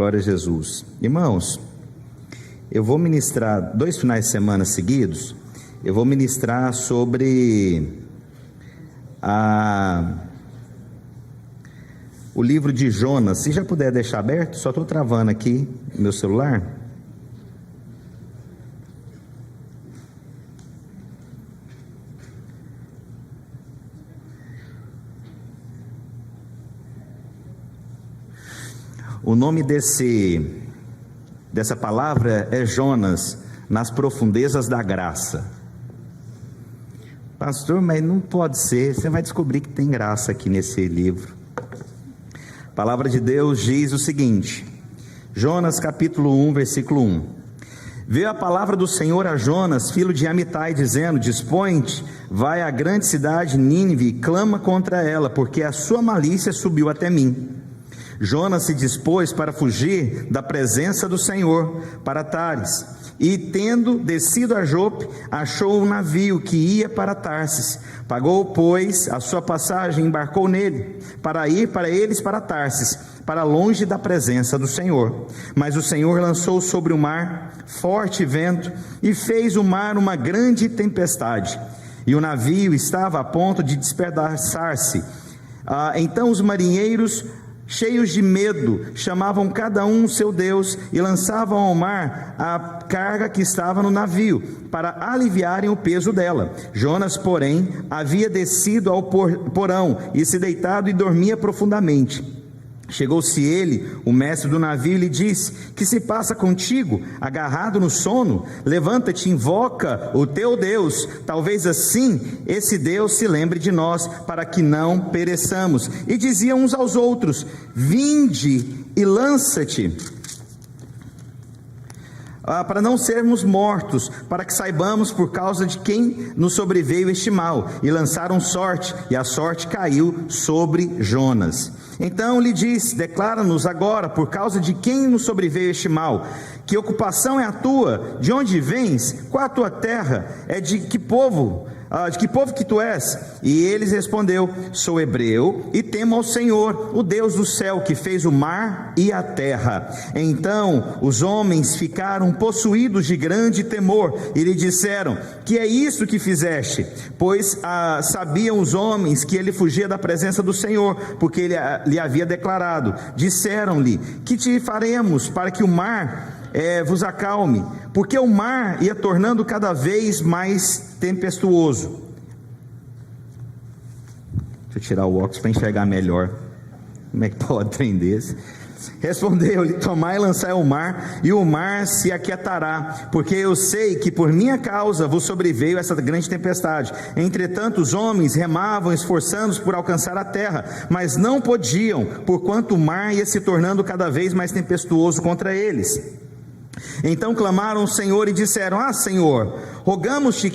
Glória a Jesus. Irmãos, eu vou ministrar 2 finais de semana seguidos. Eu vou ministrar sobre o livro de Jonas. Se já puder deixar aberto, só estou travando aqui meu celular. O nome dessa palavra é Jonas, nas profundezas da graça. Pastor, mas não pode ser. Você vai descobrir que tem graça aqui nesse livro. A palavra de Deus diz o seguinte, Jonas capítulo 1, versículo 1. Veio a palavra do Senhor a Jonas, filho de Amitai, dizendo: dispõe-te, vai à grande cidade Nínive e clama contra ela, porque a sua malícia subiu até mim. Jonas se dispôs para fugir da presença do Senhor para Tares, e tendo descido a Jope, achou um navio que ia para Tarsis. Pagou, pois, a sua passagem, embarcou nele, para ir para eles para Tarsis, para longe da presença do Senhor. Mas o Senhor lançou sobre o mar forte vento, e fez o mar uma grande tempestade, e o navio estava a ponto de despedaçar-se. Então os marinheiros, cheios de medo, chamavam cada um seu Deus e lançavam ao mar a carga que estava no navio, para aliviarem o peso dela. Jonas, porém, havia descido ao porão e se deitado e dormia profundamente. Chegou-se ele, o mestre do navio, e lhe disse: que se passa contigo, agarrado no sono? Levanta-te, invoca o teu Deus, talvez assim esse Deus se lembre de nós, para que não pereçamos. E diziam uns aos outros: vinde e lança-te, para não sermos mortos, para que saibamos por causa de quem nos sobreveio este mal. E lançaram sorte, e a sorte caiu sobre Jonas. Então lhe disse: declara-nos agora por causa de quem nos sobreveio este mal. Que ocupação é a tua? De onde vens? Qual a tua terra? É de que povo? De que povo que tu és? E eles respondeu: sou hebreu e temo ao Senhor, o Deus do céu, que fez o mar e a terra. Então os homens ficaram possuídos de grande temor e lhe disseram: que é isso que fizeste? Pois sabiam os homens que ele fugia da presença do Senhor, porque ele lhe havia declarado. Disseram-lhe: que te faremos para que o mar vos acalme? Porque o mar ia tornando cada vez mais tempestuoso. Deixa eu tirar o óculos para enxergar melhor. Como é que pode trem desse? Respondeu-lhe: tomai e lançai ao mar, e o mar se aquietará, porque eu sei que por minha causa vos sobreveio essa grande tempestade. Entretanto os homens remavam, esforçando-se por alcançar a terra, mas não podiam, porquanto o mar ia se tornando cada vez mais tempestuoso contra eles. Então clamaram ao Senhor e disseram: Senhor, rogamos-te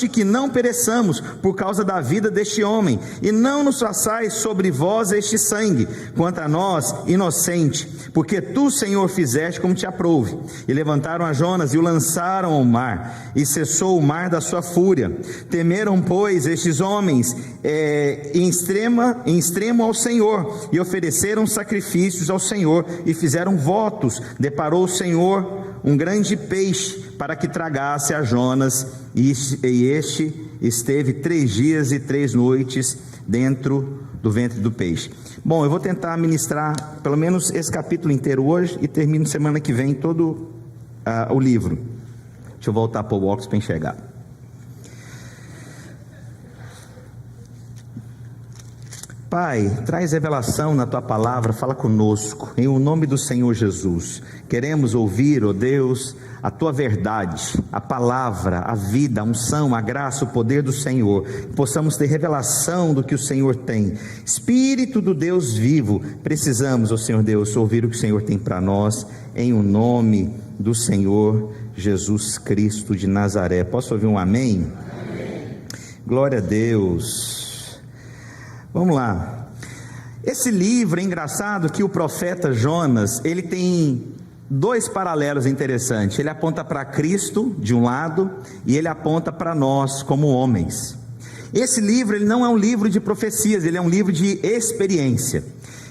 que não pereçamos por causa da vida deste homem, e não nos façais sobre vós este sangue, quanto a nós, inocente, porque tu, Senhor, fizeste como te aprouve. E levantaram a Jonas e o lançaram ao mar, e cessou o mar da sua fúria. Temeram, pois, estes homens em extremo ao Senhor, e ofereceram sacrifícios ao Senhor, e fizeram votos. Deparou o Senhor um grande peixe para que tragasse a Jonas, e este esteve 3 dias e 3 noites dentro do ventre do peixe. Bom, eu vou tentar ministrar pelo menos esse capítulo inteiro hoje, e termino semana que vem todo o livro. Deixa eu voltar para o óculos para enxergar. Pai, traz revelação na Tua palavra, fala conosco, em o nome do Senhor Jesus. Queremos ouvir, ó Deus, a Tua verdade, a palavra, a vida, a unção, a graça, o poder do Senhor. Que possamos ter revelação do que o Senhor tem. Espírito do Deus vivo, precisamos, ó Senhor Deus, ouvir o que o Senhor tem para nós, em o nome do Senhor Jesus Cristo de Nazaré. Posso ouvir um amém? Amém. Glória a Deus. Vamos lá. Esse livro é engraçado que o profeta Jonas, ele tem 2 paralelos interessantes. Ele aponta para Cristo de um lado, e ele aponta para nós como homens. Esse livro, ele não é um livro de profecias, ele é um livro de experiência.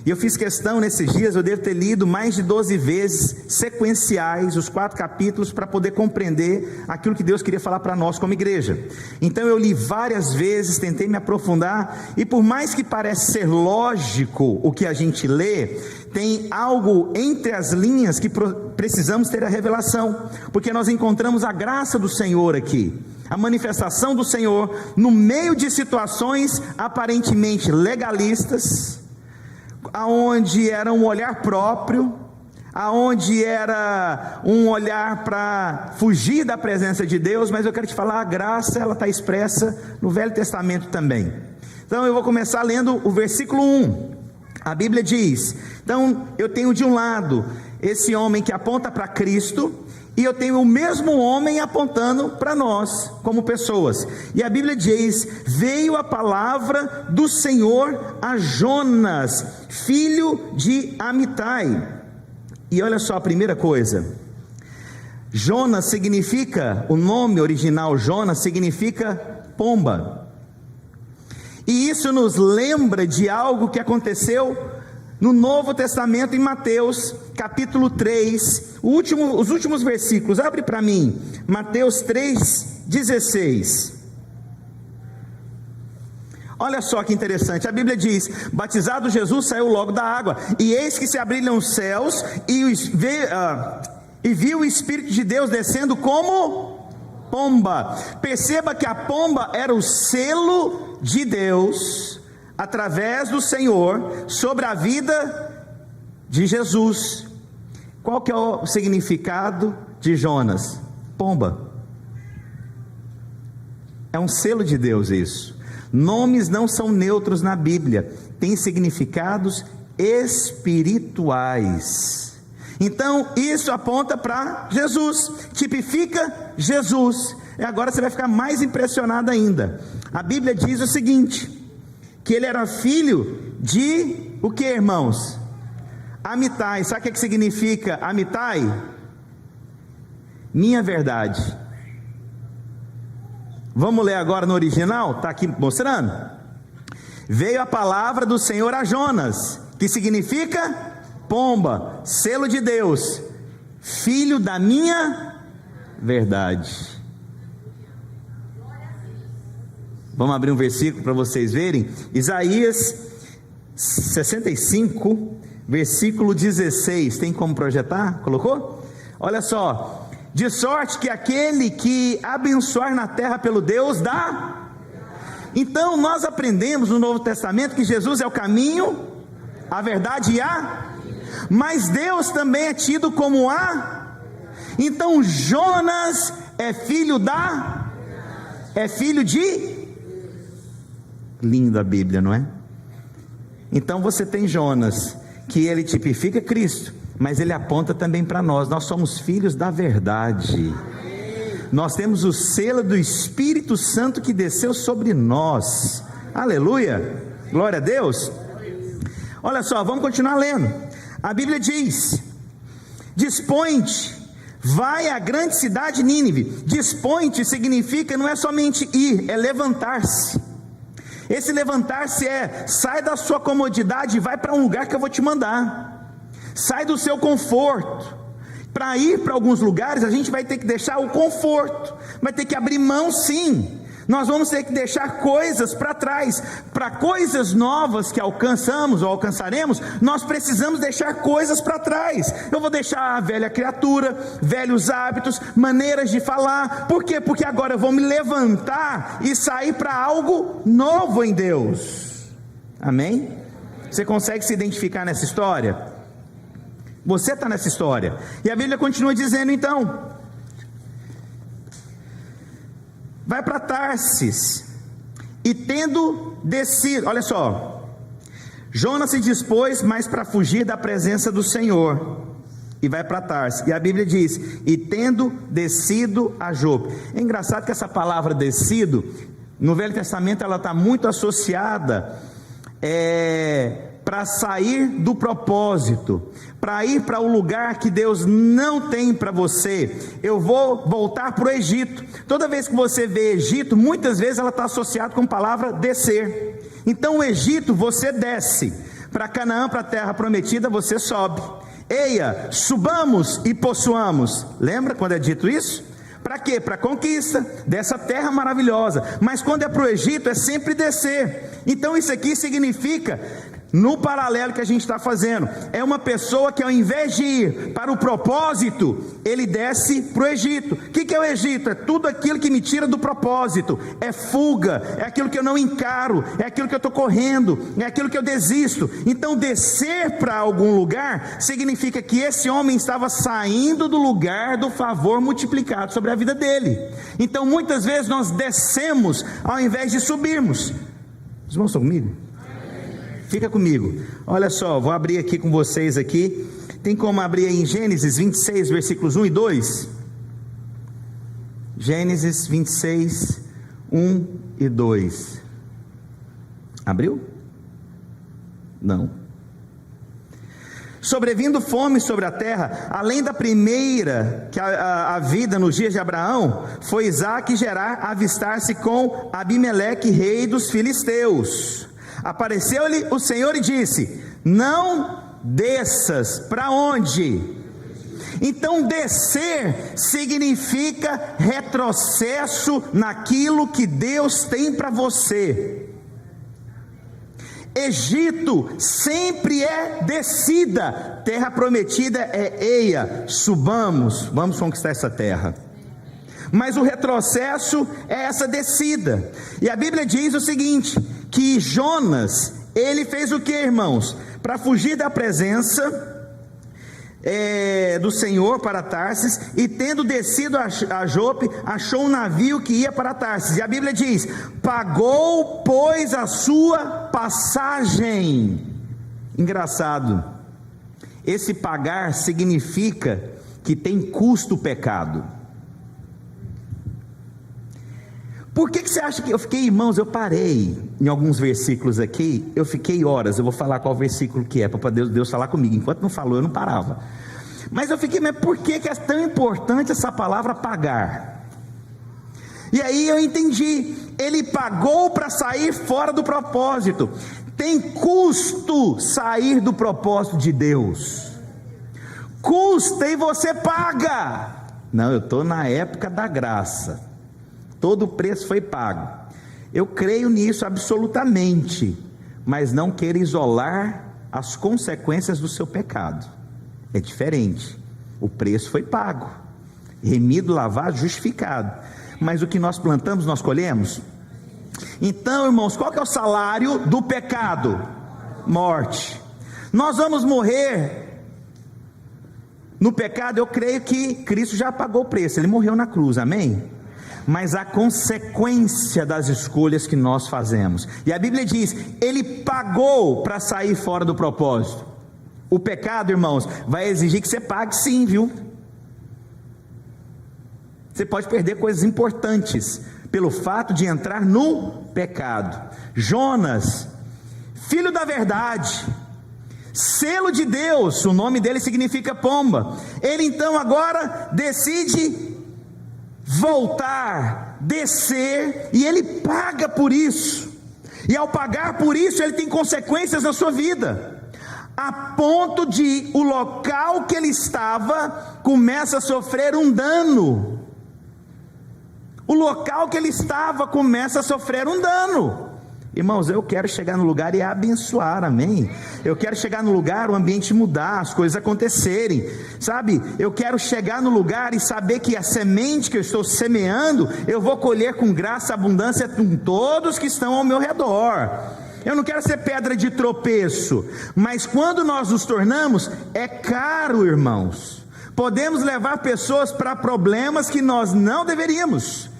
E eu fiz questão nesses dias, eu devo ter lido mais de 12 vezes, sequenciais, os 4 capítulos, para poder compreender aquilo que Deus queria falar para nós como igreja. Então eu li várias vezes, tentei me aprofundar, e por mais que pareça ser lógico o que a gente lê, tem algo entre as linhas que precisamos ter a revelação, porque nós encontramos a graça do Senhor aqui, a manifestação do Senhor no meio de situações aparentemente legalistas, aonde era um olhar próprio, aonde era um olhar para fugir da presença de Deus. Mas eu quero te falar, a graça ela está expressa no Velho Testamento também. Então eu vou começar lendo o versículo 1. A Bíblia diz: então eu tenho de um lado esse homem que aponta para Cristo, e eu tenho o mesmo homem apontando para nós, como pessoas. E a Bíblia diz: veio a palavra do Senhor a Jonas, filho de Amitai. E olha só a primeira coisa, Jonas significa, o nome original Jonas significa pomba. E isso nos lembra de algo que aconteceu no Novo Testamento, em Mateus capítulo 3, os últimos versículos. Abre para mim, Mateus 3,16. Olha só que interessante, a Bíblia diz: batizado Jesus saiu logo da água, e eis que se abriram os céus, e viu o Espírito de Deus descendo como pomba. Perceba que a pomba era o selo de Deus, através do Senhor, sobre a vida de Jesus. Qual que é o significado de Jonas? Pomba. É um selo de Deus isso. Nomes não são neutros na Bíblia, têm significados espirituais. Então isso aponta para Jesus, tipifica Jesus. E agora você vai ficar mais impressionado ainda. A Bíblia diz o seguinte: que ele era filho de o que, irmãos? Amitai. Sabe o que significa Amitai? Minha verdade. Vamos ler agora no original, está aqui mostrando. Veio a palavra do Senhor a Jonas, que significa pomba, selo de Deus, filho da minha verdade. Vamos abrir um versículo para vocês verem. Isaías 65, versículo 16. Tem como projetar? Colocou? Olha só: de sorte que aquele que abençoar na terra pelo Deus dá. Então nós aprendemos no Novo Testamento que Jesus é o caminho, a verdade e a, mas Deus também é tido como a. Então Jonas é filho da, é filho de. Linda a Bíblia, não é? Então você tem Jonas, que ele tipifica Cristo, mas ele aponta também para nós. Nós somos filhos da verdade. Nós temos o selo do Espírito Santo que desceu sobre nós. Aleluia, glória a Deus. Olha só, vamos continuar lendo. A Bíblia diz: dispõe-te, vai à grande cidade Nínive. Dispõe-te significa, não é somente ir, é levantar-se. Esse levantar-se é: sai da sua comodidade e vai para um lugar que eu vou te mandar. Sai do seu conforto. Para ir para alguns lugares a gente vai ter que deixar o conforto, vai ter que abrir mão, sim. Nós vamos ter que deixar coisas para trás. Para coisas novas que alcançamos ou alcançaremos, nós precisamos deixar coisas para trás. Eu vou deixar a velha criatura, velhos hábitos, maneiras de falar. Por quê? Porque agora eu vou me levantar e sair para algo novo em Deus. Amém? Você consegue se identificar nessa história? Você está nessa história. E a Bíblia continua dizendo então: vai para Tarsis, e tendo descido, olha só, Jonas se dispôs, mas para fugir da presença do Senhor, e vai para Tarsis. E a Bíblia diz: e tendo descido a Jope. É engraçado que essa palavra descido, no Velho Testamento, ela está muito associada para sair do propósito, para ir para o lugar que Deus não tem para você. Eu vou voltar para o Egito. Toda vez que você vê Egito, muitas vezes ela está associada com a palavra descer. Então o Egito você desce, para Canaã, para a terra prometida, você sobe. Eia, subamos e possuamos. Lembra quando é dito isso? Para quê? Para a conquista dessa terra maravilhosa. Mas quando é para o Egito, é sempre descer. Então isso aqui significa, no paralelo que a gente está fazendo, é uma pessoa que ao invés de ir para o propósito, ele desce para o Egito. O que é o Egito? É tudo aquilo que me tira do propósito, é fuga, é aquilo que eu não encaro, é aquilo que eu estou correndo, é aquilo que eu desisto. Então descer para algum lugar, significa que esse homem estava saindo do lugar do favor multiplicado sobre a vida dele. Então muitas vezes nós descemos ao invés de subirmos. Os irmãos estão comigo? Fica comigo, olha só, vou abrir aqui com vocês aqui. Tem como abrir aí em Gênesis 26, versículos 1 e 2? Gênesis 26, 1 e 2. Abriu? Não. Sobrevindo fome sobre a terra, além da primeira que a vida nos dias de Abraão, foi Isaque e Gerar avistar-se com Abimeleque, rei dos filisteus. Apareceu-lhe o Senhor e disse: não desças. Para onde? Então descer significa retrocesso naquilo que Deus tem para você. Egito sempre é descida, terra prometida é eia, subamos, vamos conquistar essa terra. Mas o retrocesso é essa descida. E a Bíblia diz o seguinte, que Jonas, ele fez o que, irmãos? Para fugir da presença do Senhor para Tarsis, e tendo descido a Jope, achou um navio que ia para Tarsis. E a Bíblia diz: pagou, pois, a sua passagem. Engraçado, esse pagar significa que tem custo o pecado. Por que você acha que eu fiquei, irmãos, eu parei em alguns versículos aqui, eu fiquei horas, eu vou falar qual versículo que é, para Deus falar comigo, enquanto não falou eu não parava, mas eu fiquei, mas por que é tão importante essa palavra pagar? E aí eu entendi, ele pagou para sair fora do propósito. Tem custo sair do propósito de Deus, custa e você paga. Não, eu estou na época da graça, todo o preço foi pago. Eu creio nisso absolutamente, mas não quero isolar as consequências do seu pecado. É diferente. O preço foi pago, remido, lavado, justificado. Mas o que nós plantamos, nós colhemos. Então, irmãos, qual que é o salário do pecado? Morte. Nós vamos morrer no pecado. Eu creio que Cristo já pagou o preço, ele morreu na cruz, amém? Mas a consequência das escolhas que nós fazemos, e a Bíblia diz, ele pagou para sair fora do propósito. O pecado, irmãos, vai exigir que você pague sim, viu? Você pode perder coisas importantes pelo fato de entrar no pecado. Jonas, filho da verdade, selo de Deus, o nome dele significa pomba. Ele então agora decide voltar, descer, e ele paga por isso, e ao pagar por isso, ele tem consequências na sua vida, a ponto de o local que ele estava começa a sofrer um dano. O local que ele estava começa a sofrer um dano. Irmãos, eu quero chegar no lugar e abençoar, amém? Eu quero chegar no lugar, o ambiente mudar, as coisas acontecerem, sabe? Eu quero chegar no lugar e saber que a semente que eu estou semeando, eu vou colher com graça e abundância com todos que estão ao meu redor. Eu não quero ser pedra de tropeço, mas quando nós nos tornamos, é caro, irmãos. Podemos levar pessoas para problemas que nós não deveríamos.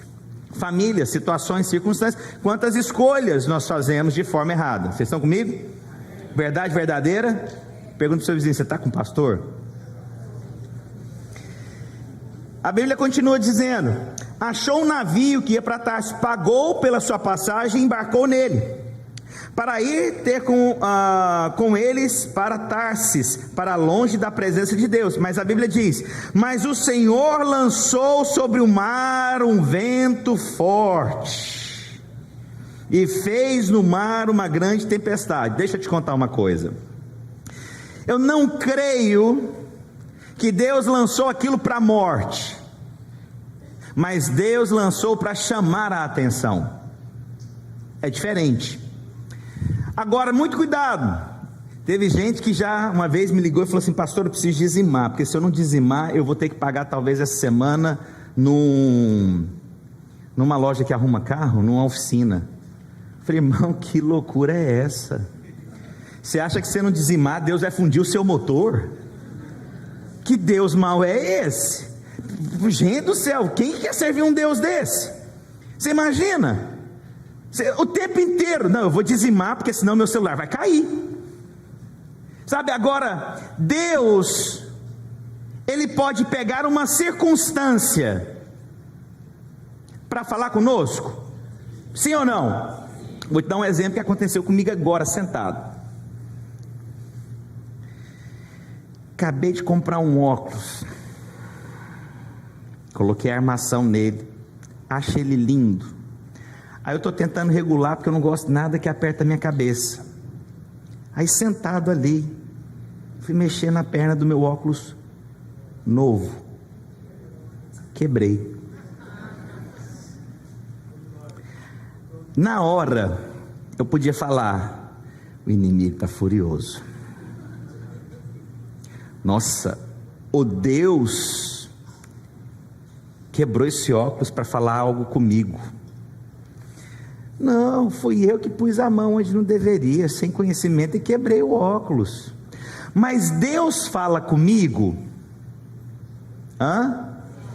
Famílias, situações, circunstâncias, quantas escolhas nós fazemos de forma errada. Vocês estão comigo? Verdade verdadeira? Pergunta para o seu vizinho, você está com o pastor? A Bíblia continua dizendo, achou um navio que ia para Tarsis, pagou pela sua passagem e embarcou nele, para ir ter com eles para Tarsis, para longe da presença de Deus. Mas a Bíblia diz, mas o Senhor lançou sobre o mar um vento forte, e fez no mar uma grande tempestade. Deixa eu te contar uma coisa. Eu não creio que Deus lançou aquilo para a morte, mas Deus lançou para chamar a atenção. É diferente. Agora, muito cuidado. Teve gente que já uma vez me ligou e falou assim: pastor, eu preciso dizimar, porque se eu não dizimar, eu vou ter que pagar talvez essa semana numa loja que arruma carro, numa oficina. Eu falei: irmão, que loucura é essa? Você acha que se não dizimar, Deus vai fundir o seu motor? Que Deus mau é esse? Gente do céu, quem quer servir um Deus desse? Você imagina? O tempo inteiro: não, eu vou dizimar, porque senão meu celular vai cair. Sabe, agora, Deus, Ele pode pegar uma circunstância para falar conosco? Sim ou não? Vou te dar um exemplo que aconteceu comigo agora, sentado. Acabei de comprar um óculos, coloquei a armação nele, achei ele lindo. Aí eu estou tentando regular, porque eu não gosto de nada que aperta a minha cabeça. Aí sentado ali, fui mexer na perna do meu óculos novo, quebrei. Na hora eu podia falar: o inimigo está furioso. Nossa, o Deus quebrou esse óculos para falar algo comigo. Não, fui eu que pus a mão onde não deveria, sem conhecimento, e quebrei o óculos. Mas Deus fala comigo?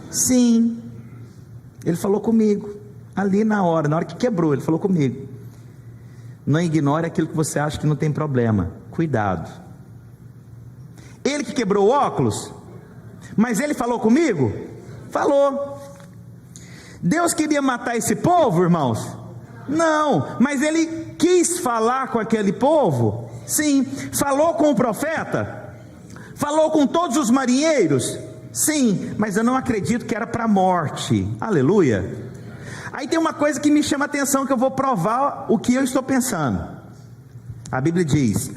Sim, Ele falou comigo, ali na hora que quebrou, Ele falou comigo. Não ignore aquilo que você acha que não tem problema, cuidado. Ele que quebrou o óculos, mas Ele falou comigo? Falou. Deus queria matar esse povo, irmãos? Não, mas Ele quis falar com aquele povo? Sim. Falou com o profeta? Falou com todos os marinheiros? Sim, mas eu não acredito que era para a morte. Aleluia. Aí tem uma coisa que me chama a atenção, que eu vou provar o que eu estou pensando. A Bíblia diz: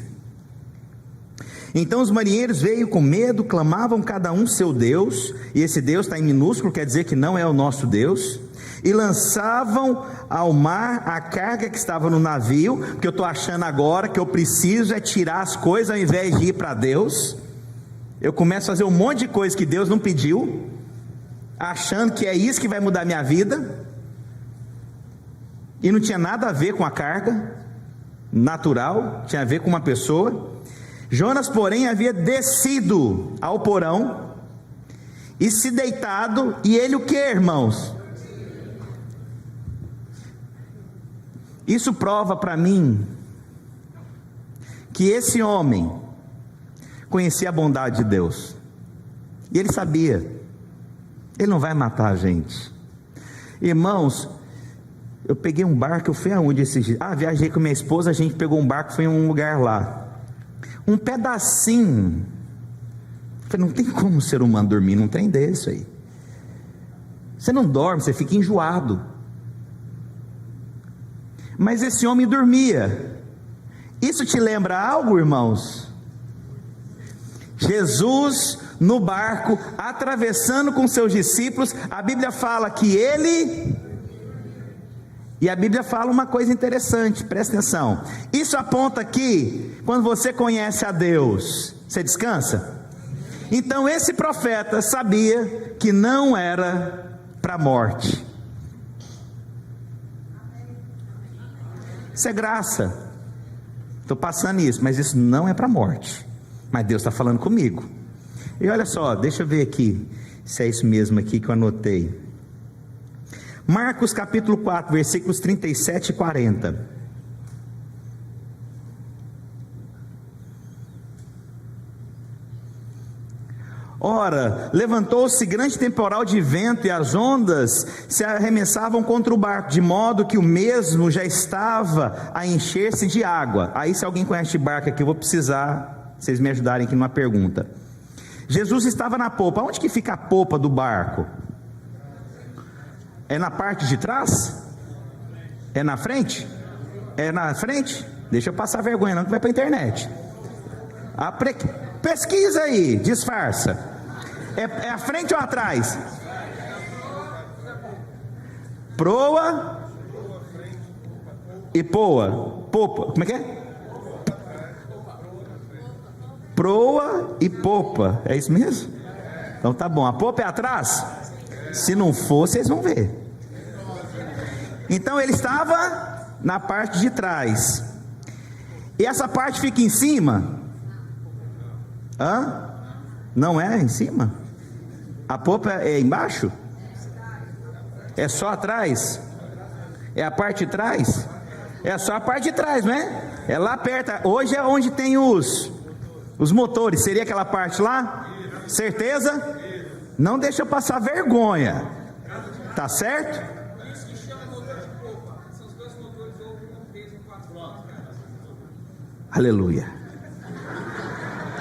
então os marinheiros veio com medo, clamavam cada um seu Deus, e esse Deus está em minúsculo, quer dizer que não é o nosso Deus, e lançavam ao mar a carga que estava no navio, porque eu estou achando agora que eu preciso é tirar as coisas ao invés de ir para Deus. Eu começo a fazer um monte de coisa que Deus não pediu, achando que é isso que vai mudar minha vida, e não tinha nada a ver com a carga natural, tinha a ver com uma pessoa. Jonas, porém, havia descido ao porão e se deitado, e ele o que, irmãos? Isso prova para mim que esse homem conhecia a bondade de Deus, e ele sabia, Ele não vai matar a gente. Irmãos, eu peguei um barco, eu fui aonde esses dias? Viajei com minha esposa, a gente pegou um barco, foi em um lugar lá, um pedacinho. Falei: não tem como um ser humano dormir num trem desse aí. Você não dorme, você fica enjoado. Mas esse homem dormia. Isso te lembra algo, irmãos? Jesus no barco, atravessando com seus discípulos. A Bíblia fala que ele... E a Bíblia fala uma coisa interessante, presta atenção. Isso aponta que quando você conhece a Deus, você descansa? Então esse profeta sabia que não era para a morte. Isso é graça. Estou passando isso, mas isso não é para a morte. Mas Deus está falando comigo. E olha só, deixa eu ver aqui se é isso mesmo aqui que eu anotei. Marcos capítulo 4, versículos 37 e 40. Ora, levantou-se grande temporal de vento, e as ondas se arremessavam contra o barco, de modo que o mesmo já estava a encher-se de água. Aí, se alguém conhece de barco aqui, eu vou precisar vocês me ajudarem aqui numa pergunta. Jesus estava na popa. Onde que fica a popa do barco? É na parte de trás? É na frente? É na frente? Deixa eu passar vergonha não, que vai para a internet. Pesquisa aí, disfarça. É à frente ou atrás? Proa e poa. Popa. Como é que é? Proa e popa. É isso mesmo? Então tá bom. A popa é atrás? Se não for, vocês vão ver. Então ele estava na parte de trás. E essa parte fica em cima? Hã? Não é em cima? A popa é embaixo? É só atrás? É a parte de trás? É só a parte de trás, não é? É lá perto. Hoje é onde tem os motores. Seria aquela parte lá? Certeza? Não deixa eu passar vergonha. Tá certo? Aleluia.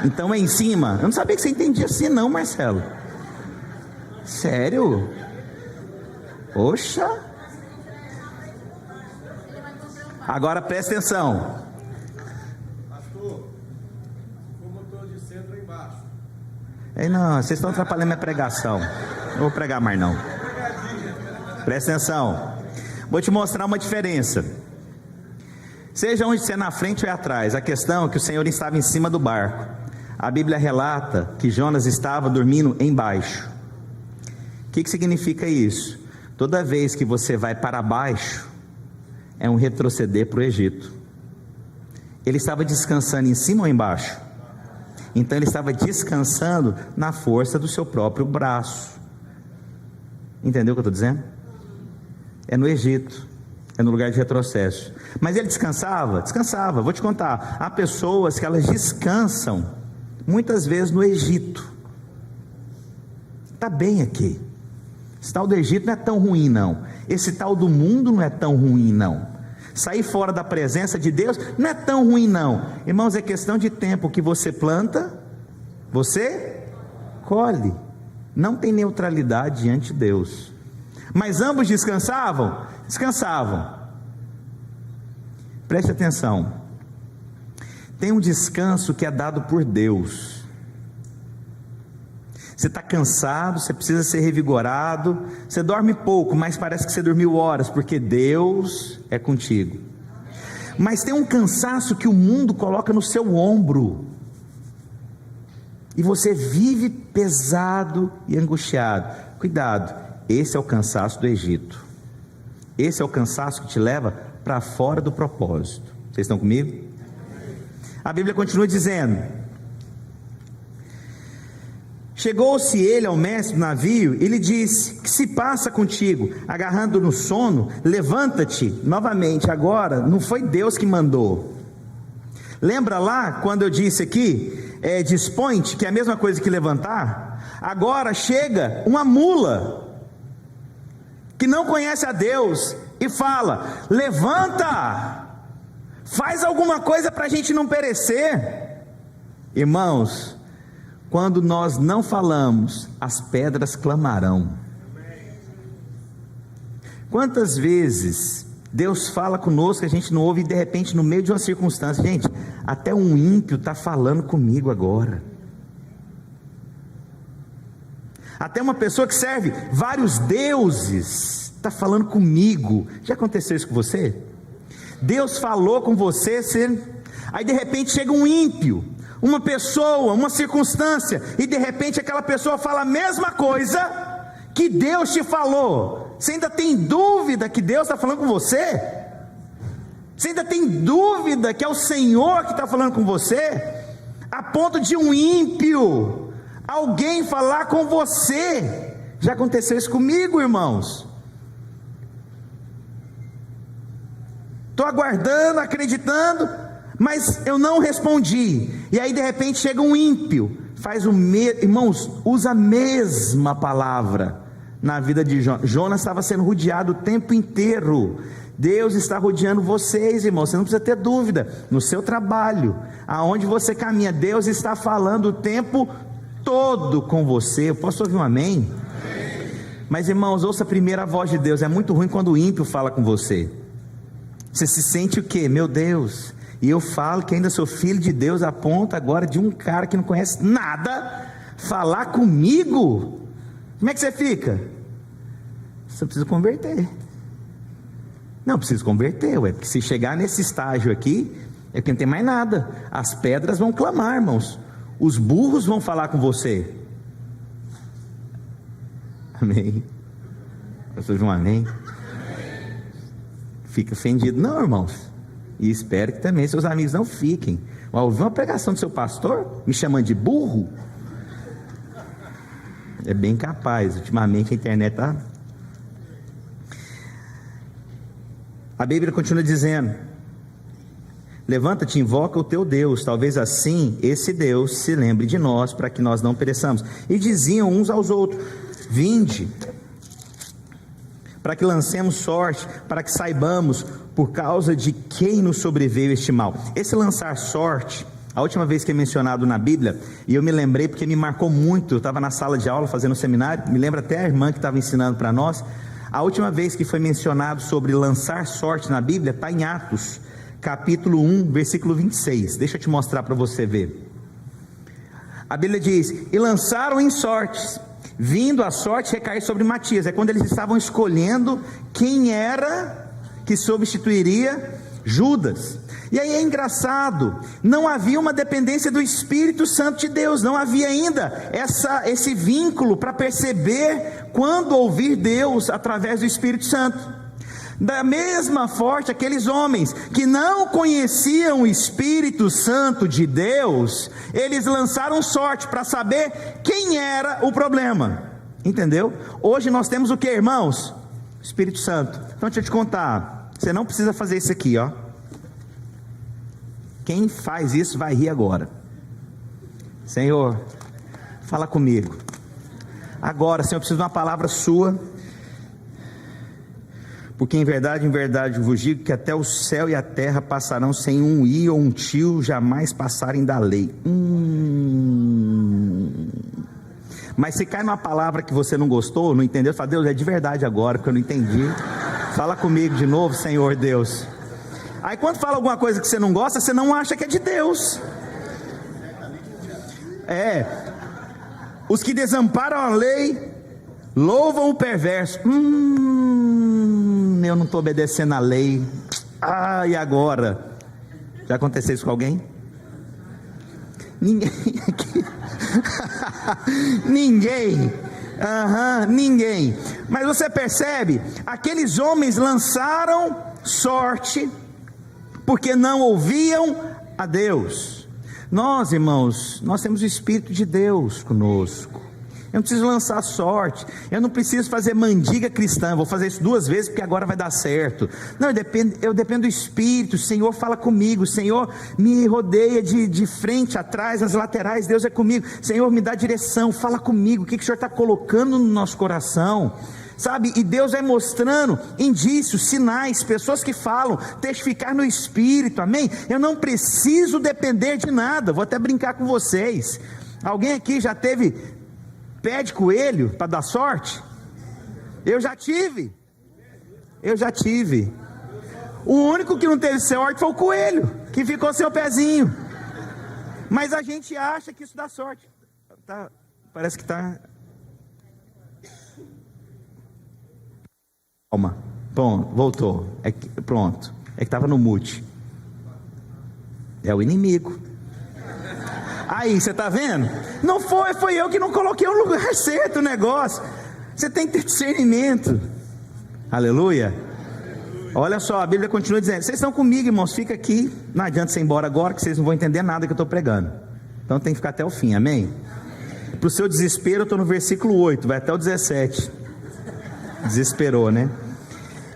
Então é em cima. Eu não sabia que você entendia assim não, Marcelo. Sério? Poxa. Agora presta atenção. Pastor, o motor de centro é embaixo. Não, vocês estão atrapalhando minha pregação. Não vou pregar mais não. Presta atenção. Vou te mostrar uma diferença. Seja onde você é, na frente ou atrás, a questão é que o Senhor estava em cima do barco. A Bíblia relata que Jonas estava dormindo embaixo. O que significa isso? Toda vez que você vai para baixo, é um retroceder para o Egito. Ele estava descansando em cima ou embaixo? Então ele estava descansando na força do seu próprio braço. Entendeu o que eu estou dizendo? É no Egito. É no lugar de retrocesso. Mas ele descansava? Descansava. Vou te contar. Há pessoas que elas descansam muitas vezes no Egito. Está bem aqui. Esse tal do Egito não é tão ruim não. Esse tal do mundo não é tão ruim não. Sair fora da presença de Deus não é tão ruim não. Irmãos, é questão de tempo. Que você planta, você colhe. Não tem neutralidade diante de Deus. Mas ambos descansavam? Descansavam. Preste atenção. Tem um descanso que é dado por Deus. Você está cansado, você precisa ser revigorado. Você dorme pouco, mas parece que você dormiu horas, porque Deus é contigo. Mas tem um cansaço que o mundo coloca no seu ombro, e você vive pesado e angustiado. Cuidado, esse é o cansaço do Egito. Esse é o cansaço que te leva para fora do propósito. Vocês estão comigo? A Bíblia continua dizendo: chegou-se ele ao mestre do navio e lhe disse: que se passa contigo? Agarrando no sono, levanta-te. Novamente, agora não foi Deus que mandou. Lembra lá quando eu disse aqui, dispõe-te, que é a mesma coisa que levantar? Agora chega uma mula que não conhece a Deus e fala: levanta, faz alguma coisa para a gente não perecer. Irmãos, quando nós não falamos, as pedras clamarão. Quantas vezes Deus fala conosco, a gente não ouve, e de repente no meio de uma circunstância, gente, até um ímpio está falando comigo agora. Até uma pessoa que serve vários deuses está falando comigo. Já aconteceu isso com você? Deus falou com você, aí de repente chega um ímpio, uma pessoa, uma circunstância, e de repente aquela pessoa fala a mesma coisa que Deus te falou. Você ainda tem dúvida que Deus está falando com você? Você ainda tem dúvida que é o Senhor que está falando com você? A ponto de um ímpio, alguém falar com você. Já aconteceu isso comigo, irmãos. Estou aguardando, acreditando, mas eu não respondi. E aí de repente chega um ímpio, irmãos, usa a mesma palavra na vida de Jonas. Jonas estava sendo rodeado o tempo inteiro. Deus está rodeando vocês, irmãos. Você não precisa ter dúvida. No seu trabalho, aonde você caminha, Deus está falando o tempo todo com você. Eu posso ouvir um amém? Mas irmãos, ouça primeiro a voz de Deus. É muito ruim quando o ímpio fala com você. Você se sente o quê? Meu Deus, e eu falo que ainda sou filho de Deus, a ponto agora de um cara que não conhece nada falar comigo. Como é que você fica? Você precisa converter. Não, precisa converter, ué, porque se chegar nesse estágio aqui, é que não tem mais nada. As pedras vão clamar, irmãos. Os burros vão falar com você. Amém. Pastor João, amém. Fica ofendido, não, irmãos. E espero que também seus amigos não fiquem. Ouviu uma pregação do seu pastor me chamando de burro? É bem capaz. Ultimamente a internet está. A Bíblia continua dizendo: levanta-te e invoca o teu Deus, talvez assim esse Deus se lembre de nós, para que nós não pereçamos. E diziam uns aos outros: vinde, para que lancemos sorte, para que saibamos por causa de quem nos sobreveio este mal. Esse lançar sorte, a última vez que é mencionado na Bíblia, e eu me lembrei porque me marcou muito, eu estava na sala de aula fazendo um seminário, me lembra até a irmã que estava ensinando para nós. A última vez que foi mencionado sobre lançar sorte na Bíblia está em Atos, capítulo 1, versículo 26. Deixa eu te mostrar para você ver. A Bíblia diz: e lançaram em sortes, vindo a sorte recair sobre Matias. É quando eles estavam escolhendo quem era que substituiria Judas. E aí é engraçado, não havia uma dependência do Espírito Santo de Deus, não havia ainda esse vínculo para perceber quando ouvir Deus através do Espírito Santo. Da mesma forma, aqueles homens que não conheciam o Espírito Santo de Deus, eles lançaram sorte para saber quem era o problema, entendeu? Hoje nós temos o que, irmãos? Espírito Santo. Então deixa eu te contar, você não precisa fazer isso aqui, ó. Quem faz isso vai rir agora. Senhor, fala comigo agora. Senhor, eu preciso de uma palavra sua, porque em verdade vos digo que até o céu e a terra passarão sem um i ou um tio jamais passarem da lei. Mas se cai numa palavra que você não gostou, não entendeu, fala: Deus, é de verdade agora, porque eu não entendi. Fala comigo de novo, Senhor Deus. Aí quando fala alguma coisa que você não gosta, você não acha que é de Deus. Os que desamparam a lei louvam o perverso. Eu não estou obedecendo a lei. E agora? Já aconteceu isso com alguém? Ninguém aqui. Ninguém. Ninguém. Mas você percebe, aqueles homens lançaram sorte porque não ouviam a Deus. Nós, irmãos, nós temos o Espírito de Deus conosco. Eu não preciso lançar sorte, eu não preciso fazer mandiga cristã. Vou fazer isso 2 vezes porque agora vai dar certo. Não, eu dependo do Espírito. O Senhor fala comigo, o Senhor me rodeia de frente, atrás, nas laterais. Deus é comigo. Senhor, me dá direção, fala comigo. O que o Senhor está colocando no nosso coração? Sabe, e Deus vai mostrando indícios, sinais, pessoas que falam, testificar no Espírito, amém? Eu não preciso depender de nada. Vou até brincar com vocês. Alguém aqui já teve pé de coelho para dar sorte? Eu já tive. O único que não teve sorte foi o coelho, que ficou sem o pezinho. Mas a gente acha que isso dá sorte. Parece que está... Calma, pronto, voltou. Pronto, é que estava no mute. É o inimigo. Aí, você está vendo? Não foi eu que não coloquei no lugar certo o negócio. Você tem que ter discernimento. Aleluia. Olha só, a Bíblia continua dizendo: vocês estão comigo, irmãos, fica aqui. Não adianta você ir embora agora, que vocês não vão entender nada que eu estou pregando. Então tem que ficar até o fim, amém? Para o seu desespero, eu estou no versículo 8, vai até o 17. Desesperou, né?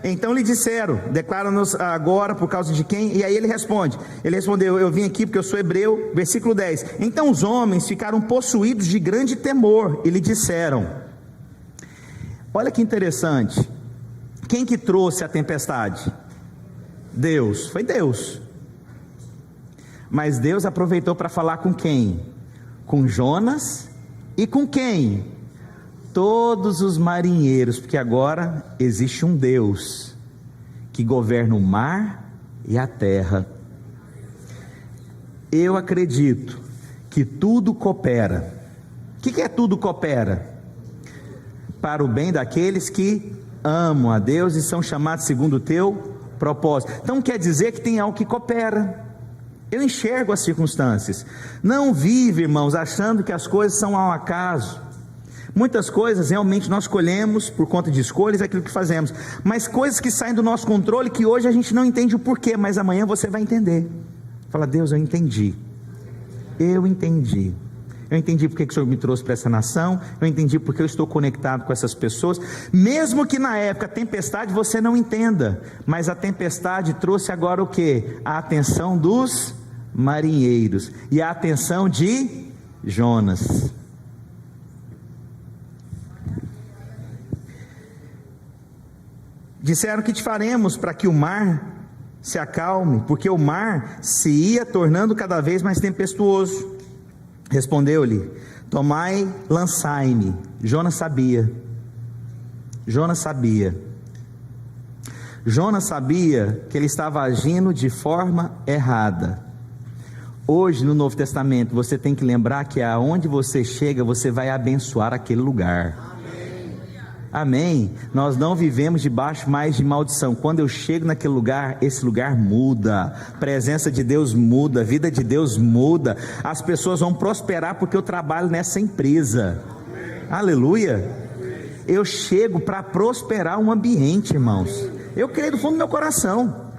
Então lhe disseram: declara-nos agora por causa de quem? E aí ele respondeu: eu vim aqui porque eu sou hebreu. Versículo 10: então os homens ficaram possuídos de grande temor e lhe disseram... Olha que interessante, quem que trouxe a tempestade? Deus, foi Deus. Mas Deus aproveitou para falar com quem? Com Jonas e com quem? Todos os marinheiros, porque agora existe um Deus que governa o mar e a terra. Eu acredito que tudo coopera. O que é tudo coopera? Para o bem daqueles que amam a Deus e são chamados segundo o teu propósito. Então quer dizer que tem algo que coopera. Eu enxergo as circunstâncias. Não vive, irmãos, achando que as coisas são ao acaso. Muitas coisas realmente nós escolhemos por conta de escolhas aquilo que fazemos, mas coisas que saem do nosso controle, que hoje a gente não entende o porquê, mas amanhã você vai entender. Fala: Deus, eu entendi porque que o Senhor me trouxe para essa nação, eu entendi porque eu estou conectado com essas pessoas, mesmo que na época a tempestade você não entenda, mas a tempestade trouxe agora o que? A atenção dos marinheiros, e a atenção de Jonas. Disseram: que te faremos para que o mar se acalme? Porque o mar se ia tornando cada vez mais tempestuoso. Respondeu-lhe: tomai, lançai-me. Jonas sabia que ele estava agindo de forma errada. Hoje no Novo Testamento você tem que lembrar que aonde você chega, você vai abençoar aquele lugar. Amém? Nós não vivemos debaixo mais de maldição. Quando eu chego naquele lugar, esse lugar muda, a presença de Deus muda, a vida de Deus muda, as pessoas vão prosperar porque eu trabalho nessa empresa. Aleluia! Eu chego para prosperar um ambiente, irmãos. Eu creio do fundo do meu coração.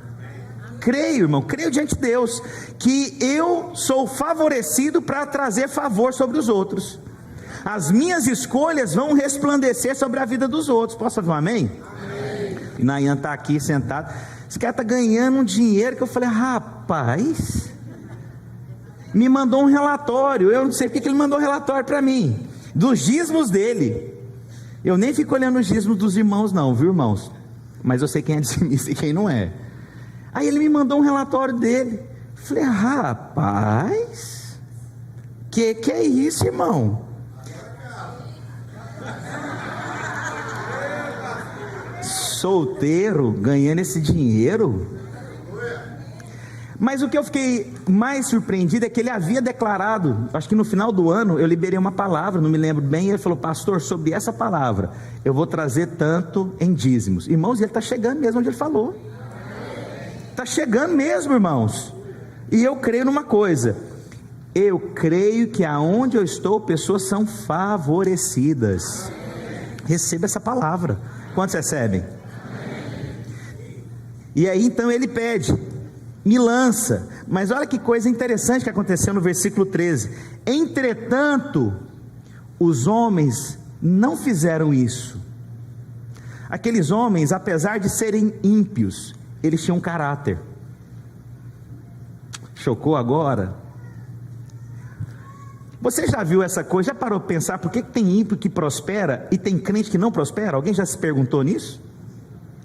Creio, irmão, creio diante de Deus que eu sou favorecido para trazer favor sobre os outros. As minhas escolhas vão resplandecer sobre a vida dos outros. Posso ouvir um amém? Amém. E Nayan está aqui sentado. Esse cara está ganhando um dinheiro que eu falei: rapaz, me mandou um relatório. Eu não sei porque que ele mandou um relatório para mim, dos dízimos dele. Eu nem fico olhando os dízimos dos irmãos não, viu, irmãos? Mas eu sei quem é dizimista e quem não é. Aí ele me mandou um relatório dele. Eu falei: rapaz, que é isso, irmão? Solteiro, ganhando esse dinheiro. Mas o que eu fiquei mais surpreendido é que ele havia declarado, acho que no final do ano eu liberei uma palavra, não me lembro bem, e ele falou: pastor, sobre essa palavra eu vou trazer tanto em dízimos. Irmãos, ele está chegando mesmo onde ele falou. Está chegando mesmo, irmãos. E eu creio numa coisa: eu creio que aonde eu estou, pessoas são favorecidas. Receba essa palavra. Quantos recebem? E aí então ele pede: me lança. Mas olha que coisa interessante que aconteceu no versículo 13: entretanto, os homens não fizeram isso. Aqueles homens, apesar de serem ímpios, eles tinham caráter. Chocou agora? Você já viu essa coisa? Já parou para pensar por que tem ímpio que prospera e tem crente que não prospera? Alguém já se perguntou nisso?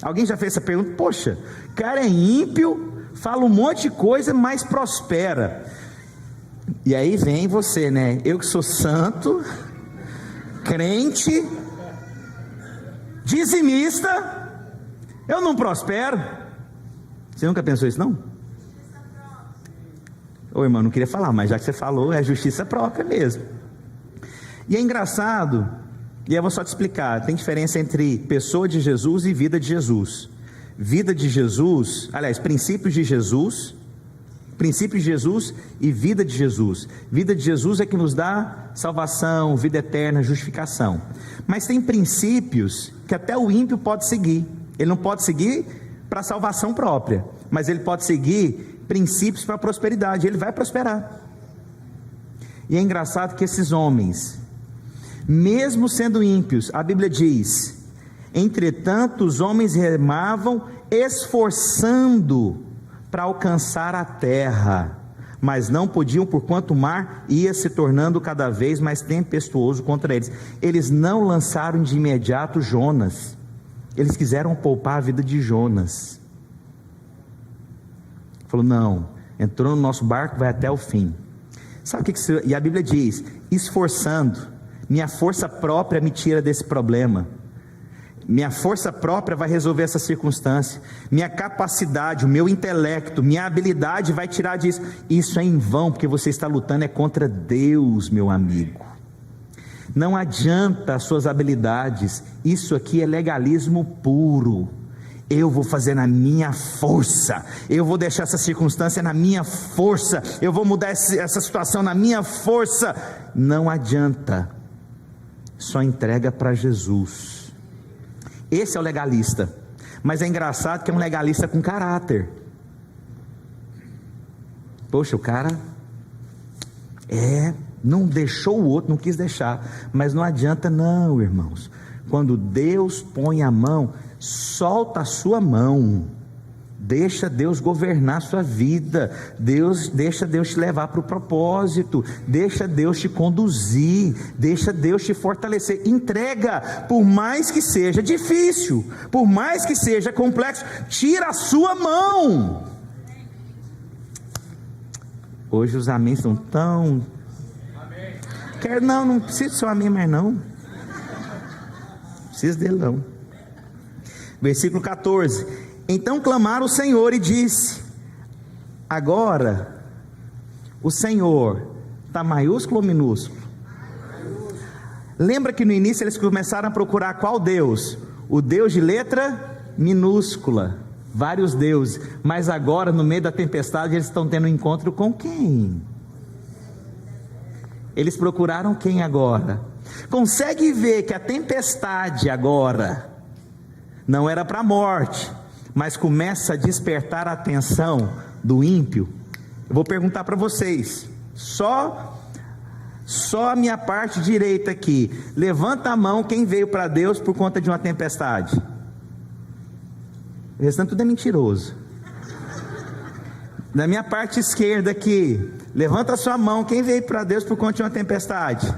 Alguém já fez essa pergunta? Poxa, cara é ímpio, fala um monte de coisa, mas prospera. E aí vem você, né? Eu que sou santo, crente, dizimista, eu não prospero. Você nunca pensou isso, não? Ô irmão, não queria falar, mas já que você falou, é justiça própria mesmo. E é engraçado, e eu vou só te explicar: tem diferença entre pessoa de Jesus e vida de Jesus. Vida de Jesus, aliás, princípios de Jesus e vida de Jesus. Vida de Jesus é que nos dá salvação, vida eterna, justificação. Mas tem princípios que até o ímpio pode seguir. Ele não pode seguir para salvação própria, mas ele pode seguir princípios para prosperidade. Ele vai prosperar. E é engraçado que esses homens, mesmo sendo ímpios, a Bíblia diz: entretanto os homens remavam esforçando para alcançar a terra, mas não podiam, porquanto o mar ia se tornando cada vez mais tempestuoso contra eles. Eles não lançaram de imediato Jonas. Eles quiseram poupar a vida de Jonas. Falou: não, entrou no nosso barco, vai até o fim. Sabe o que isso? E a Bíblia diz: esforçando, minha força própria me tira desse problema. minha força própria vai resolver essa circunstância, minha capacidade, o meu intelecto, minha habilidade vai tirar disso. Isso é em vão, porque você está lutando é contra Deus, meu amigo. Não adianta as suas habilidades, isso aqui é legalismo puro. Eu vou fazer na minha força, eu vou deixar essa circunstância na minha força, eu vou mudar essa situação na minha força. Não adianta, só entrega para Jesus. Esse é o legalista, mas é engraçado que é um legalista com caráter. Poxa, o cara não deixou o outro, não quis deixar, mas não adianta não, irmãos. Quando Deus põe a mão, solta a sua mão, deixa Deus governar a sua vida, deixa Deus te levar para o propósito, deixa Deus te conduzir, deixa Deus te fortalecer. Entrega, por mais que seja difícil, por mais que seja complexo, tira a sua mão. Hoje os amém estão tão... Não precisa do seu amém mais não, precisa dele não. Versículo 14: então clamaram o Senhor e disse. Agora o Senhor está maiúsculo ou minúsculo? Lembra que no início eles começaram a procurar qual Deus? O Deus de letra minúscula, vários deuses, mas agora no meio da tempestade eles estão tendo um encontro com quem? Eles procuraram quem agora? Consegue ver que a tempestade agora não era para a morte, mas começa a despertar a atenção do ímpio? Eu vou perguntar para vocês, só a minha parte direita aqui, levanta a mão quem veio para Deus por conta de uma tempestade. O restante tudo é mentiroso. Na minha parte esquerda aqui, levanta a sua mão quem veio para Deus por conta de uma tempestade.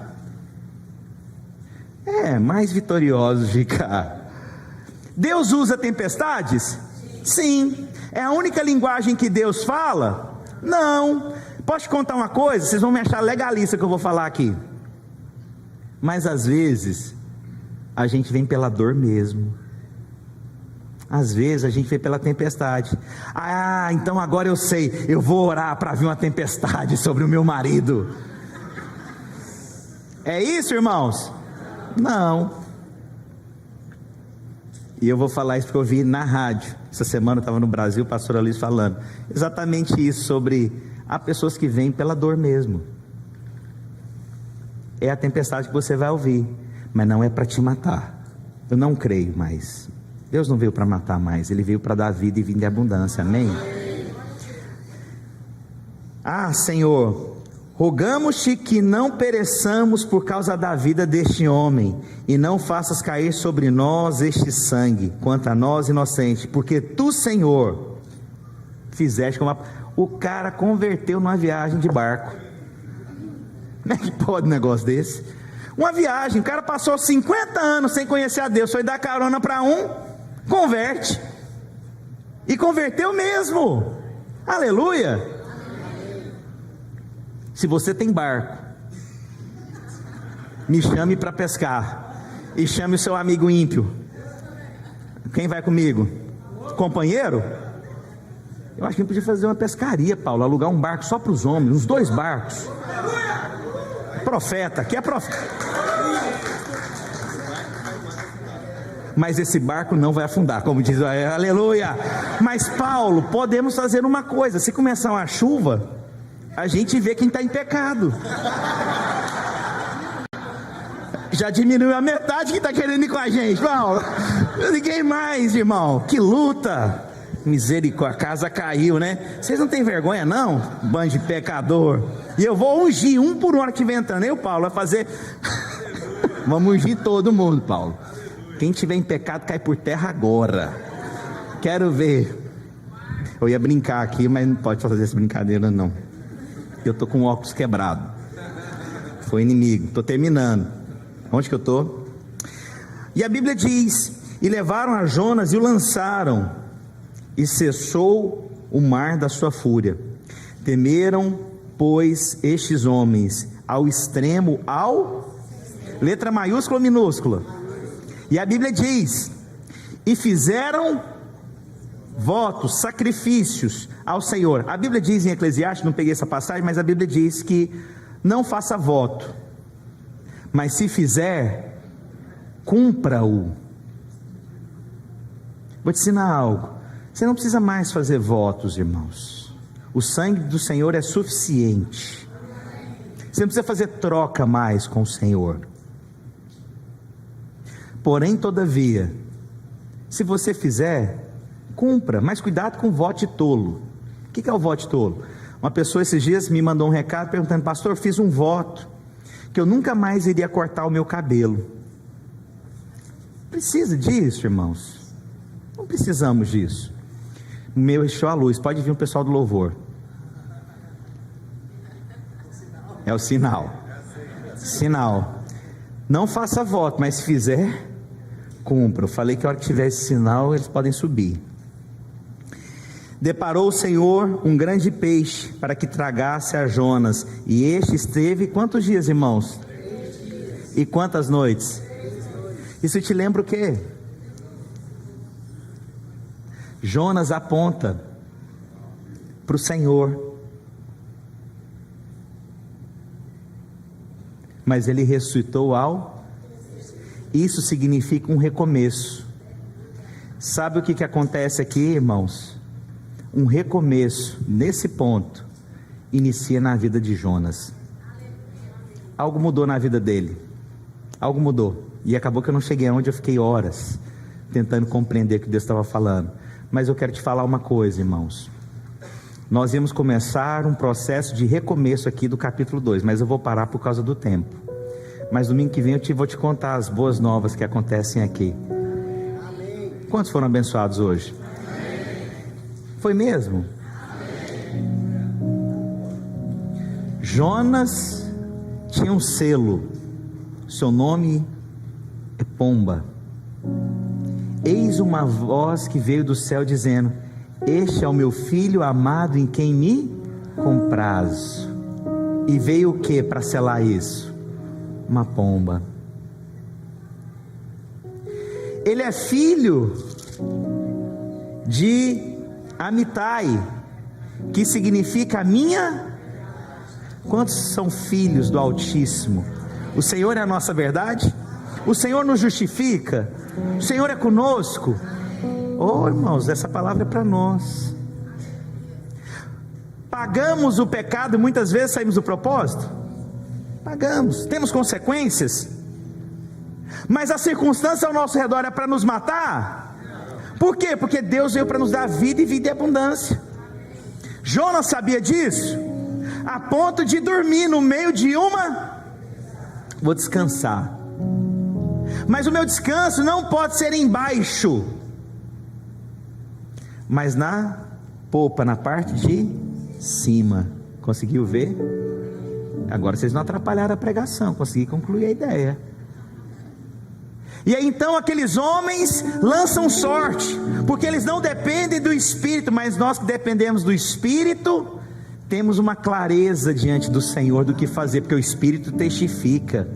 Mais vitoriosos de cá. Deus usa tempestades? Sim. É a única linguagem que Deus fala? Não. Posso te contar uma coisa? Vocês vão me achar legalista que eu vou falar aqui, mas às vezes a gente vem pela dor mesmo. Às vezes a gente vem pela tempestade. Então agora eu sei, eu vou orar para vir uma tempestade sobre o meu marido. É isso, irmãos? Não. E eu vou falar isso porque eu vi na rádio. Essa semana eu estava no Brasil, o pastor Luiz falando exatamente isso, sobre há pessoas que vêm pela dor mesmo. É a tempestade que você vai ouvir, mas não é para te matar. Eu não creio mais. Deus não veio para matar mais, Ele veio para dar vida e vida em abundância, amém? Senhor, rogamos-te que não pereçamos por causa da vida deste homem, e não faças cair sobre nós este sangue, quanto a nós inocentes, porque tu, Senhor, fizeste como o cara converteu numa viagem de barco. Como é que pode um negócio desse? Uma viagem, o cara passou 50 anos sem conhecer a Deus, foi dar carona para converte, e converteu mesmo, aleluia. Se você tem barco, me chame para pescar, e chame o seu amigo ímpio. Quem vai comigo? Companheiro? Eu acho que a gente podia fazer uma pescaria, Paulo, alugar um barco só para os homens, uns 2 barcos. Profeta, que é profeta. Mas esse barco não vai afundar, como diz, aleluia. Mas Paulo, podemos fazer uma coisa: se começar uma chuva, a gente vê quem está em pecado. Já diminuiu a metade que está querendo ir com a gente, Paulo. Ninguém mais, irmão. Que luta. Misericórdia, a casa caiu, né? Vocês não têm vergonha não, bando de pecador? E eu vou ungir um por hora que vem entrando. Eu, Paulo, vai fazer vamos ungir todo mundo, Paulo. Quem tiver em pecado cai por terra agora. Quero ver. Eu ia brincar aqui, mas não pode fazer essa brincadeira não. Eu tô com o óculos quebrado. Foi inimigo. Tô terminando. Onde que eu tô? E a Bíblia diz: e levaram a Jonas e o lançaram, e cessou o mar da sua fúria. Temeram, pois, estes homens ao extremo, letra maiúscula ou minúscula? E a Bíblia diz e fizeram votos, sacrifícios ao Senhor. A Bíblia diz em Eclesiastes, não peguei essa passagem, mas a Bíblia diz que não faça voto, mas se fizer, cumpra-o. Vou te ensinar algo. Você não precisa mais fazer votos, irmãos. O sangue do Senhor é suficiente. Você não precisa fazer troca mais com o Senhor. Porém, todavia, se você fizer, cumpra, mas cuidado com o voto de tolo. O que é o voto de tolo? Uma pessoa esses dias me mandou um recado perguntando: pastor, eu fiz um voto que eu nunca mais iria cortar o meu cabelo. Precisa disso, irmãos? Não precisamos disso. O meu encheu a luz, pode vir o pessoal do louvor. É o sinal. Sinal. Não faça voto, mas se fizer, cumpra. Eu falei que a hora que tiver esse sinal, eles podem subir. Deparou o Senhor um grande peixe para que tragasse a Jonas, e este esteve quantos dias, irmãos? 3 dias. E quantas noites? 3 noites. Isso te lembra o quê? Jonas aponta para o Senhor, mas ele ressuscitou isso significa um recomeço. Sabe o que acontece aqui, irmãos? Um recomeço, nesse ponto, inicia na vida de Jonas. Algo mudou na vida dele. Algo mudou. E acabou que eu não cheguei aonde eu fiquei horas tentando compreender o que Deus estava falando. Mas eu quero te falar uma coisa, irmãos. Nós íamos começar um processo de recomeço aqui do capítulo 2, mas eu vou parar por causa do tempo. Mas domingo que vem eu vou te contar as boas novas que acontecem aqui. Amém. Quantos foram abençoados hoje? Amém. Foi mesmo? Amém. Jonas tinha um selo, seu nome é Pomba. Eis uma voz que veio do céu dizendo: este é o meu filho amado em quem me comprazo. E veio o que para selar isso? Uma pomba. Ele é filho de Amitai, que significa a minha. Quantos são filhos do Altíssimo? O Senhor é a nossa verdade? O Senhor nos justifica? O Senhor é conosco? Oh, irmãos, essa palavra é para nós. Pagamos o pecado e muitas vezes saímos do propósito? Pagamos, temos consequências. Mas a circunstância ao nosso redor é para nos matar? Por quê? Porque Deus veio para nos dar vida e vida em abundância. Jonas sabia disso, a ponto de dormir no meio de vou descansar. Mas o meu descanso não pode ser embaixo, mas na popa, na parte de cima. Conseguiu ver? Agora vocês não atrapalharam a pregação, consegui concluir a ideia. E aí então aqueles homens lançam sorte, porque eles não dependem do Espírito, mas nós que dependemos do Espírito, temos uma clareza diante do Senhor do que fazer, porque o Espírito testifica.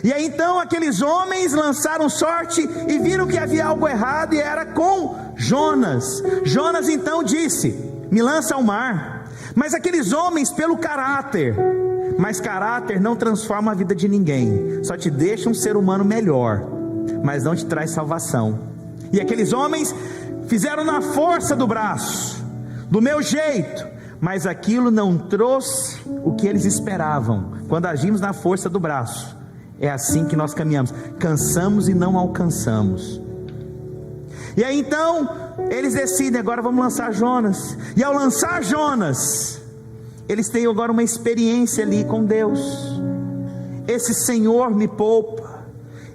E aí então aqueles homens lançaram sorte e viram que havia algo errado, e era com Jonas. Jonas então disse: me lança ao mar. Mas aqueles homens, pelo caráter, mas caráter não transforma a vida de ninguém, só te deixa um ser humano melhor, mas não te traz salvação. E aqueles homens fizeram na força do braço, do meu jeito, mas aquilo não trouxe o que eles esperavam. Quando agimos na força do braço, é assim que nós caminhamos, cansamos e não alcançamos. E aí então eles decidem: agora vamos lançar Jonas. E ao lançar Jonas, eles têm agora uma experiência ali com Deus. Esse Senhor me poupa,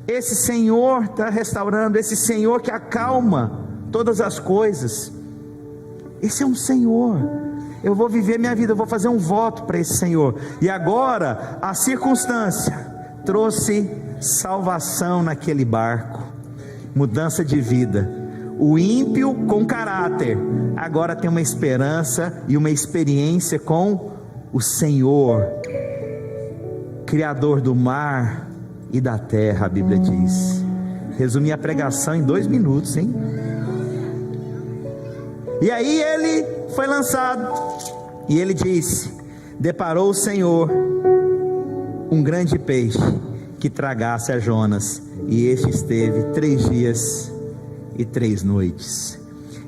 esse Senhor está restaurando, esse Senhor que acalma todas as coisas, esse é um Senhor. Eu vou viver minha vida, eu vou fazer um voto para esse Senhor. E agora a circunstância trouxe salvação naquele barco, mudança de vida. O ímpio com caráter agora tem uma esperança e uma experiência com o Senhor, Criador do mar e da terra. A Bíblia diz: Resumi a pregação em 2 minutos, hein? E aí ele foi lançado, e ele disse: deparou o Senhor um grande peixe que tragasse a Jonas, e este esteve 3 dias e 3 noites.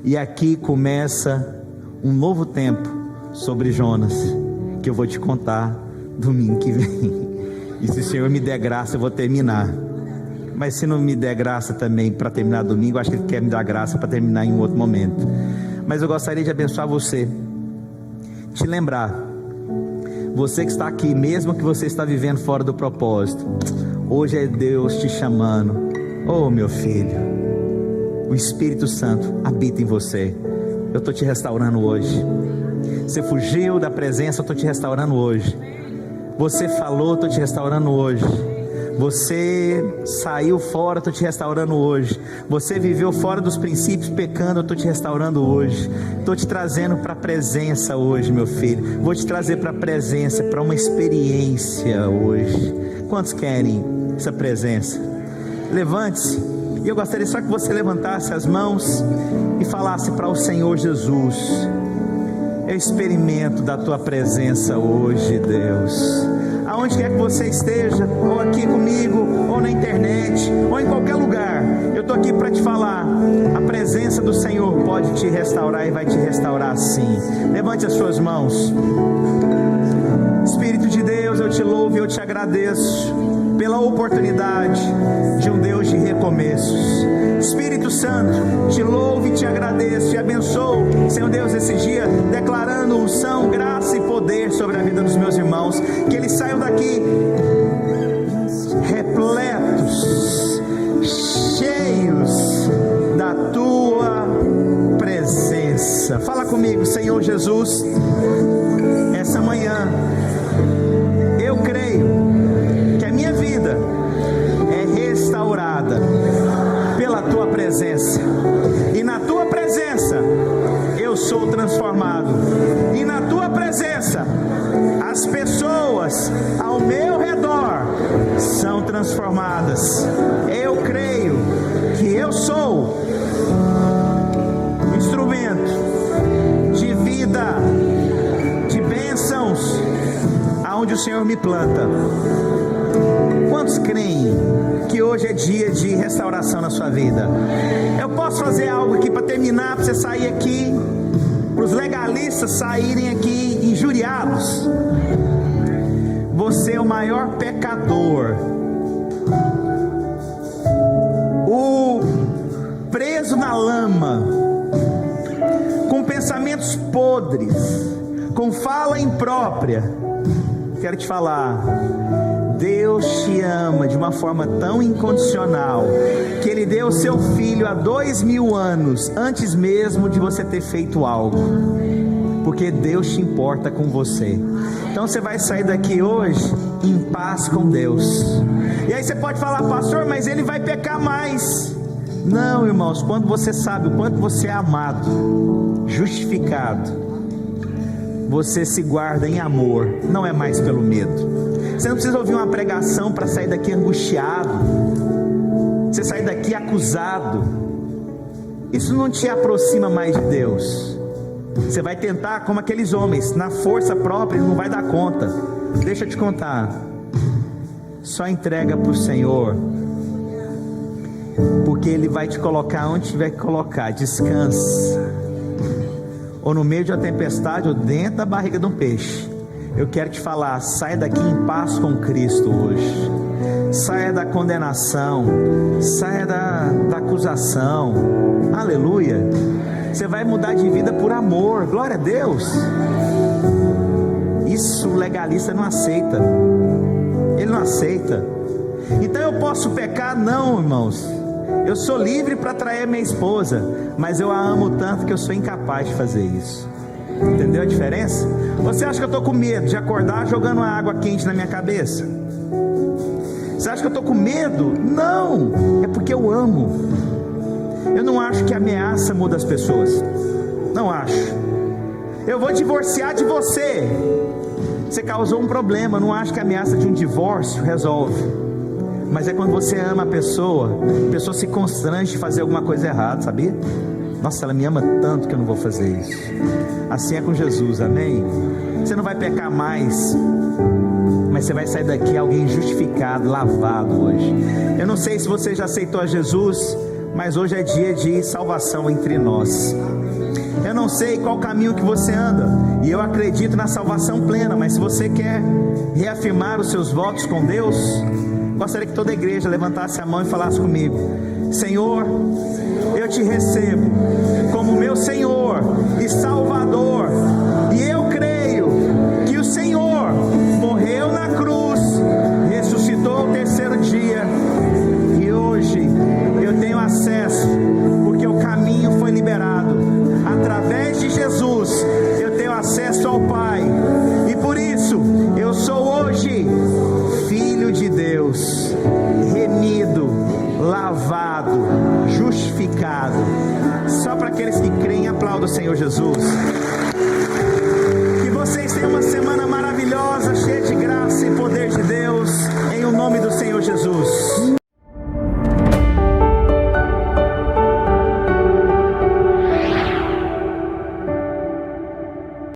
E aqui começa um novo tempo sobre Jonas, que eu vou te contar domingo que vem. E se o Senhor me der graça, eu vou terminar. Mas se não me der graça também para terminar domingo, acho que Ele quer me dar graça para terminar em um outro momento. Mas eu gostaria de abençoar você, te lembrar, você que está aqui, mesmo que você está vivendo fora do propósito, hoje é Deus te chamando. Oh, meu filho, o Espírito Santo habita em você. Eu estou te restaurando hoje. Você fugiu da presença, eu estou te restaurando hoje. Você falou, eu estou te restaurando hoje. Você saiu fora, eu estou te restaurando hoje. Você viveu fora dos princípios pecando, eu estou te restaurando hoje. Estou te trazendo para a presença hoje, meu filho. Vou te trazer para a presença, para uma experiência hoje. Quantos querem essa presença? Levante-se. E eu gostaria só que você levantasse as mãos e falasse para o Senhor Jesus: eu experimento da tua presença hoje, Deus. Aonde quer que você esteja, ou aqui comigo, ou na internet, ou em qualquer lugar, eu estou aqui para te falar: a presença do Senhor pode te restaurar e vai te restaurar sim. Levante as suas mãos. Espírito de Deus, eu te louvo e eu te agradeço pela oportunidade de um Deus de recomeços. Espírito Santo, te louvo e te agradeço, te abençoo, Senhor Deus, esse dia, declarando unção, graça e poder sobre a vida dos meus irmãos, que eles saiam daqui repletos, cheios da tua presença. Fala comigo, Senhor Jesus, essa manhã eu creio que a minha vida é restaurada pela tua presença, e na tua presença eu sou transformado, e na tua presença as pessoas ao meu redor são transformadas. Eu creio que eu sou instrumento de vida, de bênçãos aonde o Senhor me planta. Quantos creem que hoje é dia de restauração na sua vida? Eu posso fazer algo aqui para terminar, para você sair aqui, para os legalistas saírem aqui injuriados. Você é o maior pecador, o preso na lama, com pensamentos podres, com fala imprópria. Quero te falar, Deus te ama de uma forma tão incondicional, que Ele deu o seu Filho há 2000 anos, antes mesmo de você ter feito algo, porque Deus te importa com você. Então você vai sair daqui hoje em paz com Deus. E aí você pode falar: pastor, mas ele vai pecar mais. Não, irmãos, quando você sabe o quanto você é amado, justificado, você se guarda em amor, não é mais pelo medo. Você não precisa ouvir uma pregação para sair daqui angustiado, você sair daqui acusado. Isso não te aproxima mais de Deus. Você vai tentar como aqueles homens, na força própria, não vai dar conta. Deixa eu te contar, só entrega para o Senhor, porque Ele vai te colocar onde tiver que colocar. Descanse, ou no meio de uma tempestade, ou dentro da barriga de um peixe. Eu quero te falar: saia daqui em paz com Cristo hoje. Saia da condenação, saia da acusação. Aleluia. Você vai mudar de vida por amor. Glória a Deus. Isso o legalista não aceita. Ele não aceita. Então eu posso pecar? Não, irmãos. Eu sou livre para trair minha esposa, mas eu a amo tanto que eu sou incapaz de fazer isso. Entendeu a diferença? Você acha que eu estou com medo de acordar jogando uma água quente na minha cabeça? Você acha que eu estou com medo? Não, é porque eu amo. Eu não acho que ameaça muda as pessoas. Não acho. Eu vou divorciar de você. Você causou um problema. Eu não acho que a ameaça de um divórcio resolve. mas é quando você ama a pessoa se constrange de fazer alguma coisa errada, sabia? Nossa, ela me ama tanto que eu não vou fazer isso. Assim é com Jesus, amém? Você não vai pecar mais, mas você vai sair daqui alguém justificado, lavado hoje. Eu não sei se você já aceitou a Jesus, mas hoje é dia de salvação entre nós. Eu não sei qual caminho que você anda, e eu acredito na salvação plena, mas se você quer reafirmar os seus votos com Deus, gostaria que toda a igreja levantasse a mão e falasse comigo: Senhor, eu te recebo como meu Senhor e Salvador, e eu creio que o Senhor morreu na cruz, ressuscitou ao terceiro dia, e hoje eu tenho acesso, porque o caminho foi liberado. Através de Jesus eu tenho acesso ao Pai, e por isso eu sou hoje filho de Deus, remido, lavado, justificado. Só para aqueles que creem, aplauda o Senhor Jesus.